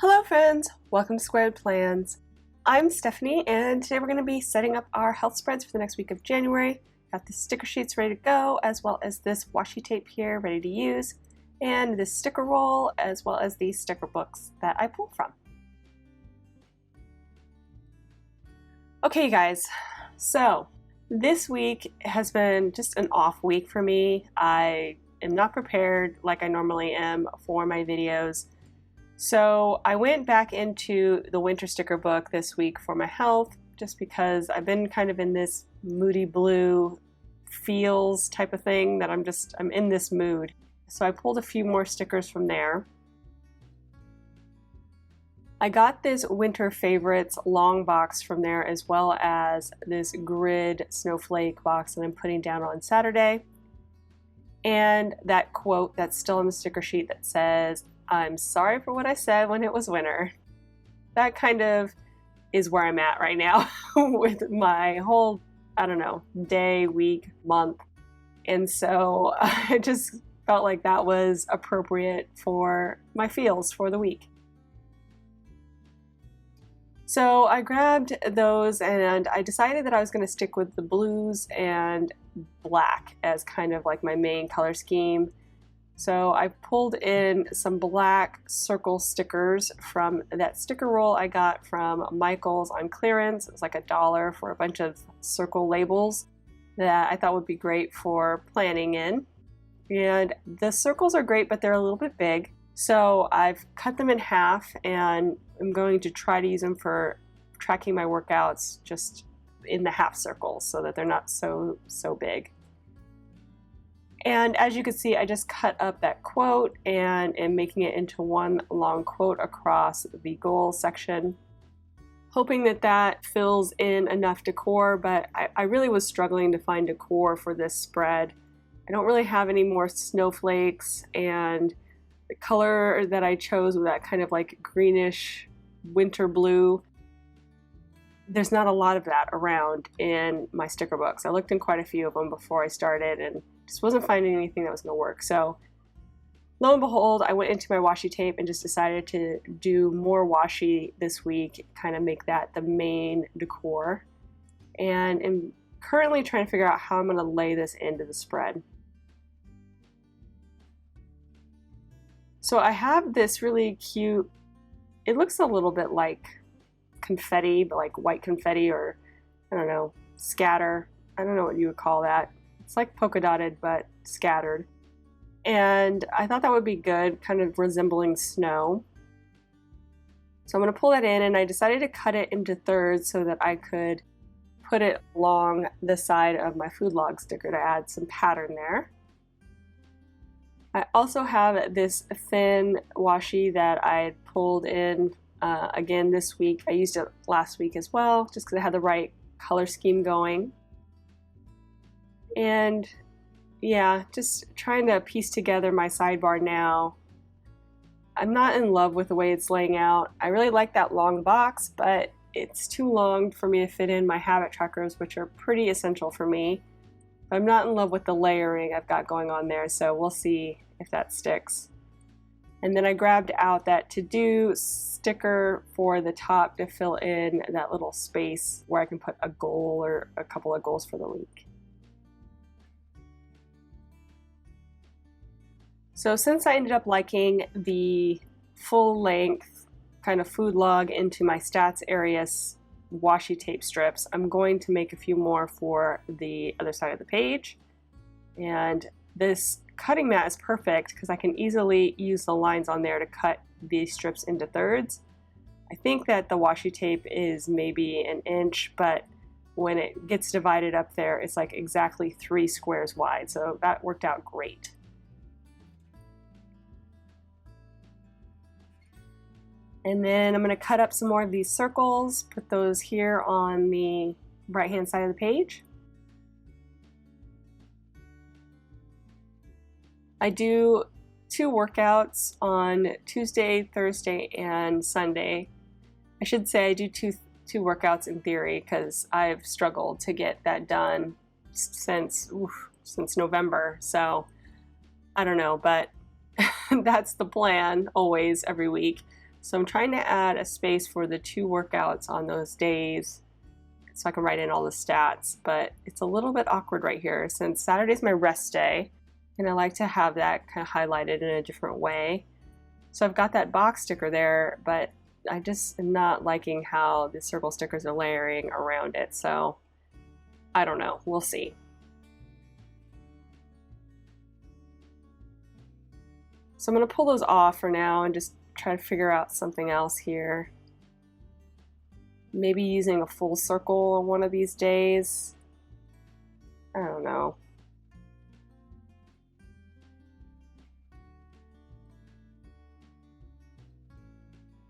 Hello friends, welcome to Squared Plans. I'm Stephanie and today we're going to be setting up our health spreads for the next week of January. Got the sticker sheets ready to go, as well as this washi tape here ready to use, and this sticker roll, as well as these sticker books that I pulled from. Okay guys, so this week has been just an off week for me. I am not prepared like I normally am for my videos. So I went back into the winter sticker book this week for my health, just because I've been kind of in this moody blue feels type of thing that I'm in this mood. So I pulled a few more stickers from there. I got this winter favorites long box from there, as well as this grid snowflake box that I'm putting down on Saturday. And that quote that's still on the sticker sheet that says, "I'm sorry for what I said when it was winter." That kind of is where I'm at right now with my whole, I don't know, day, week, month. And so I just felt like that was appropriate for my feels for the week. So I grabbed those and I decided that I was going to stick with the blues and black as kind of like my main color scheme. So I pulled in some black circle stickers from that sticker roll I got from Michael's on clearance. It was like $1 for a bunch of circle labels that I thought would be great for planning in. And the circles are great, but they're a little bit big. So I've cut them in half and I'm going to try to use them for tracking my workouts just in the half circles so that they're not so big. And as you can see, I just cut up that quote and am making it into one long quote across the goal section, hoping that that fills in enough decor, but I really was struggling to find decor for this spread. I don't really have any more snowflakes, and the color that I chose was that kind of like greenish winter blue. There's not a lot of that around in my sticker books. I looked in quite a few of them before I started and just wasn't finding anything that was going to work. So lo and behold, I went into my washi tape and just decided to do more washi this week, kind of make that the main decor. And am currently trying to figure out how I'm going to lay this into the spread. So I have this really cute, it looks a little bit like confetti, but like white confetti, or I don't know, scatter. I don't know what you would call that. It's like polka dotted but scattered. And I thought that would be good, kind of resembling snow. So I'm going to pull that in, and I decided to cut it into thirds so that I could put it along the side of my food log sticker to add some pattern there. I also have this thin washi that I pulled in again this week. I used it last week as well, just because I had the right color scheme going. And yeah, just trying to piece together my sidebar now. I'm not in love with the way it's laying out. I really like that long box, but it's too long for me to fit in my habit trackers, which are pretty essential for me. I'm not in love with the layering I've got going on there, so we'll see if that sticks. And then I grabbed out that to-do sticker for the top to fill in that little space where I can put a goal or a couple of goals for the week. So since I ended up liking the full-length kind of food log into my stats areas washi tape strips, I'm going to make a few more for the other side of the page. And this cutting mat is perfect because I can easily use the lines on there to cut these strips into thirds. I think that the washi tape is maybe an inch, but when it gets divided up there, it's like exactly 3 squares wide. So that worked out great. And then I'm going to cut up some more of these circles, put those here on the right-hand side of the page. I do 2 workouts on Tuesday, Thursday, and Sunday. I should say I do two workouts in theory because I've struggled to get that done since November. So I don't know, but that's the plan always every week. So I'm trying to add a space for the 2 workouts on those days so I can write in all the stats, but it's a little bit awkward right here since Saturday's my rest day, and I like to have that kind of highlighted in a different way. So I've got that box sticker there, but I just am not liking how the circle stickers are layering around it, so I don't know, we'll see. So I'm going to pull those off for now and just try to figure out something else here. Maybe using a full circle on one of these days. I don't know.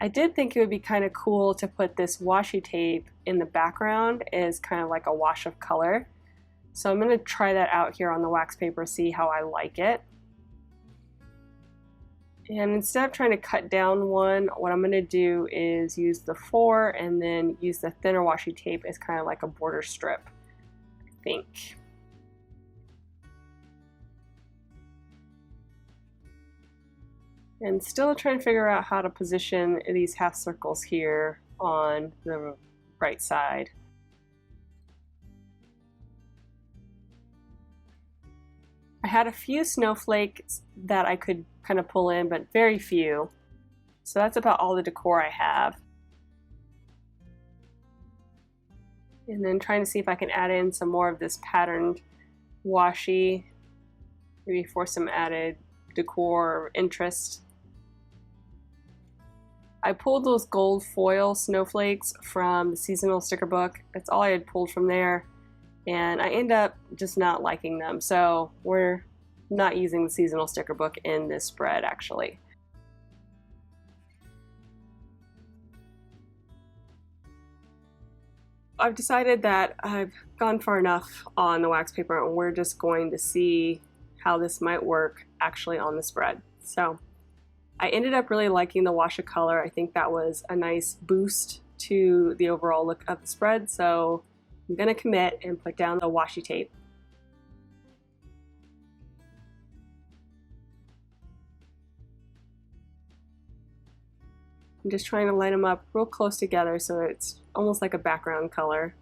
I did think it would be kind of cool to put this washi tape in the background as kind of like a wash of color. So I'm going to try that out here on the wax paper, see how I like it. And instead of trying to cut down one, what I'm going to do is use the 4 and then use the thinner washi tape as kind of like a border strip, I think. And still trying to figure out how to position these half circles here on the right side. I had a few snowflakes that I could kind of pull in, but very few. So that's about all the decor I have. And then trying to see if I can add in some more of this patterned washi, maybe for some added decor or interest. I pulled those gold foil snowflakes from the seasonal sticker book. That's all I had pulled from there. And I end up just not liking them. So we're not using the seasonal sticker book in this spread actually. I've decided that I've gone far enough on the wax paper and we're just going to see how this might work actually on the spread. So I ended up really liking the wash of color. I think that was a nice boost to the overall look of the spread. So I'm going to commit and put down the washi tape. I'm just trying to line them up real close together so it's almost like a background color.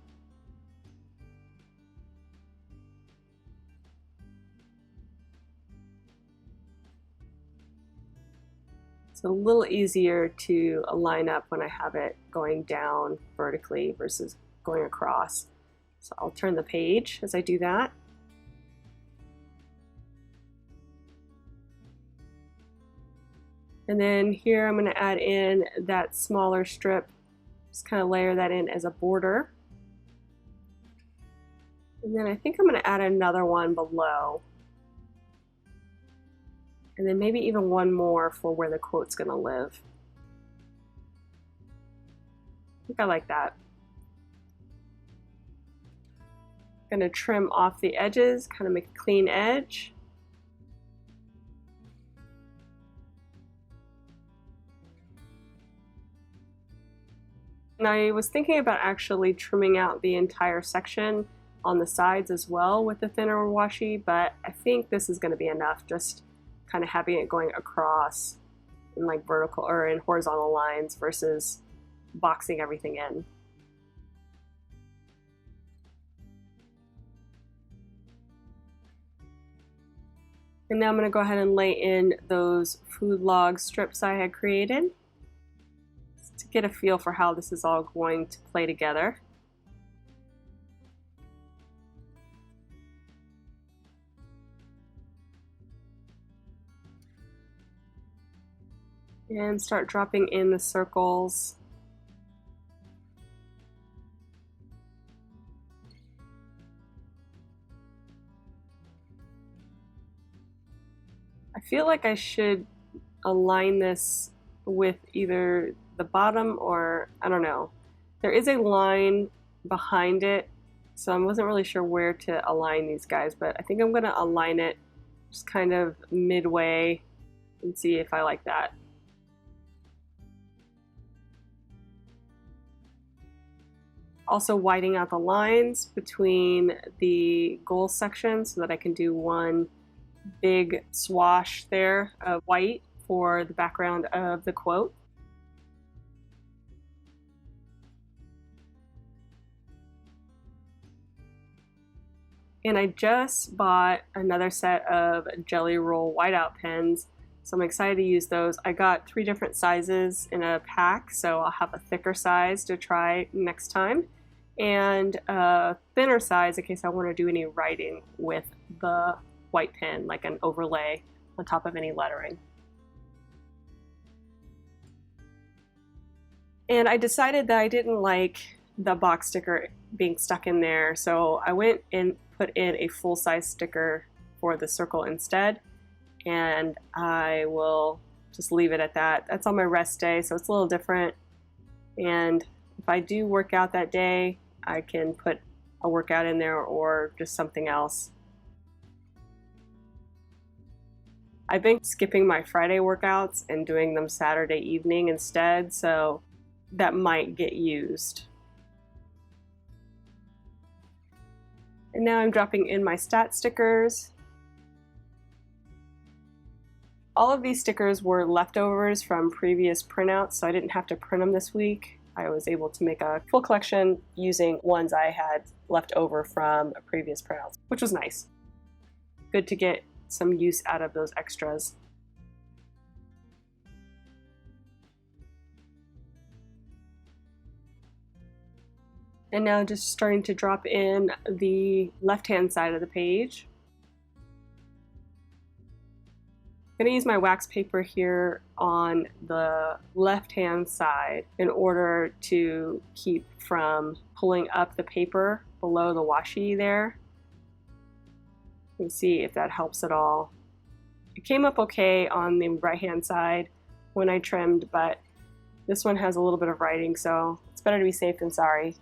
It's a little easier to line up when I have it going down vertically versus going across. So I'll turn the page as I do that. And then here I'm going to add in that smaller strip, just kind of layer that in as a border. And then I think I'm going to add another one below. And then maybe even one more for where the quote's going to live. I think I like that. Going to trim off the edges, kind of make a clean edge. And I was thinking about actually trimming out the entire section on the sides as well with the thinner washi, but I think this is going to be enough, just kind of having it going across in like vertical or in horizontal lines versus boxing everything in. And now I'm going to go ahead and lay in those food log strips I had created to get a feel for how this is all going to play together. And start dropping in the circles. I feel like I should align this with either the bottom or I don't know. There is a line behind it, so I wasn't really sure where to align these guys, but I think I'm going to align it just kind of midway and see if I like that. Also widening out the lines between the goal section so that I can do one big swash there of white for the background of the quote. And I just bought another set of Jelly Roll whiteout pens, so I'm excited to use those. I got 3 different sizes in a pack, so I'll have a thicker size to try next time, and a thinner size in case I want to do any writing with the white pen, like an overlay on top of any lettering. And I decided that I didn't like the box sticker being stuck in there, so I went and put in a full-size sticker for the circle instead, and I will just leave it at that. That's on my rest day, so it's a little different, and if I do work out that day, I can put a workout in there or just something else. I've been skipping my Friday workouts and doing them Saturday evening instead, so that might get used. And now I'm dropping in my stat stickers. All of these stickers were leftovers from previous printouts, so I didn't have to print them this week. I was able to make a full collection using ones I had left over from previous printouts, which was nice. Good to get some use out of those extras. And now just starting to drop in the left-hand side of the page. I'm going to use my wax paper here on the left-hand side in order to keep from pulling up the paper below the washi there. You can see if that helps at all. It came up okay on the right-hand side when I trimmed, but this one has a little bit of writing, so it's better to be safe than sorry.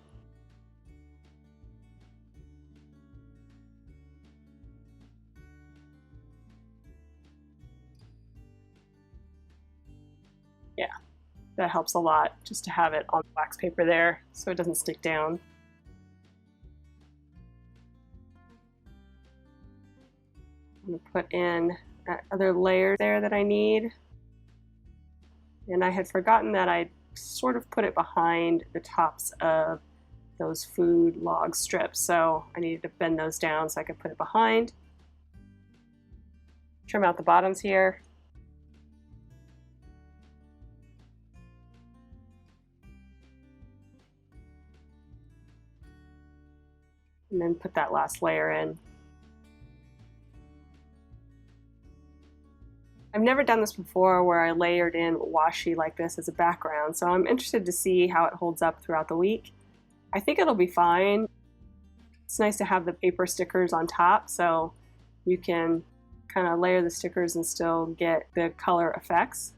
Yeah, that helps a lot just to have it on the wax paper there so it doesn't stick down. I'm going to put in that other layer there that I need. And I had forgotten that I sort of put it behind the tops of those food log strips, so I needed to bend those down so I could put it behind. Trim out the bottoms here. And then put that last layer in. I've never done this before where I layered in washi like this as a background, so I'm interested to see how it holds up throughout the week. I think it'll be fine. It's nice to have the paper stickers on top so you can kind of layer the stickers and still get the color effects.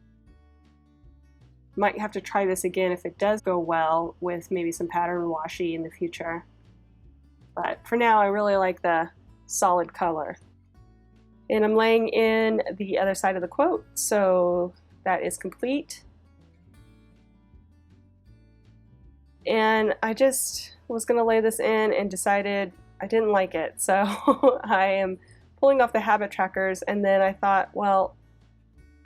Might have to try this again if it does go well with maybe some pattern washi in the future. But for now, I really like the solid color. And I'm laying in the other side of the quote, so that is complete. And I just was going to lay this in and decided I didn't like it. So I am pulling off the habit trackers, and then I thought, well,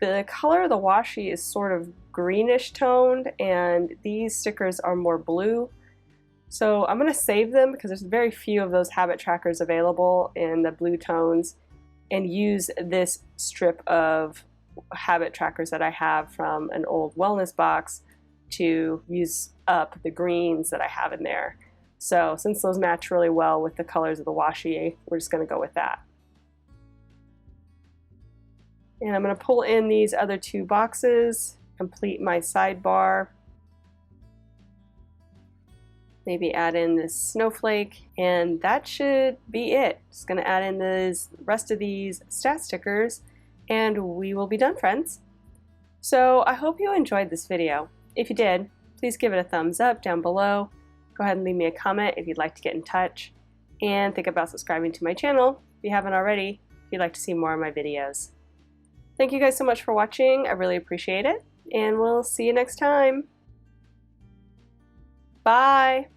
the color of the washi is sort of greenish toned, and these stickers are more blue. So I'm going to save them because there's very few of those habit trackers available in the blue tones, and use this strip of habit trackers that I have from an old wellness box to use up the greens that I have in there. So since those match really well with the colors of the washi, we're just going to go with that. And I'm going to pull in these other 2 boxes, complete my sidebar. Maybe add in this snowflake, and that should be it. Just going to add in the rest of these stat stickers, and we will be done, friends. So I hope you enjoyed this video. If you did, please give it a thumbs up down below. Go ahead and leave me a comment if you'd like to get in touch, and think about subscribing to my channel if you haven't already, if you'd like to see more of my videos. Thank you guys so much for watching. I really appreciate it, and we'll see you next time. Bye!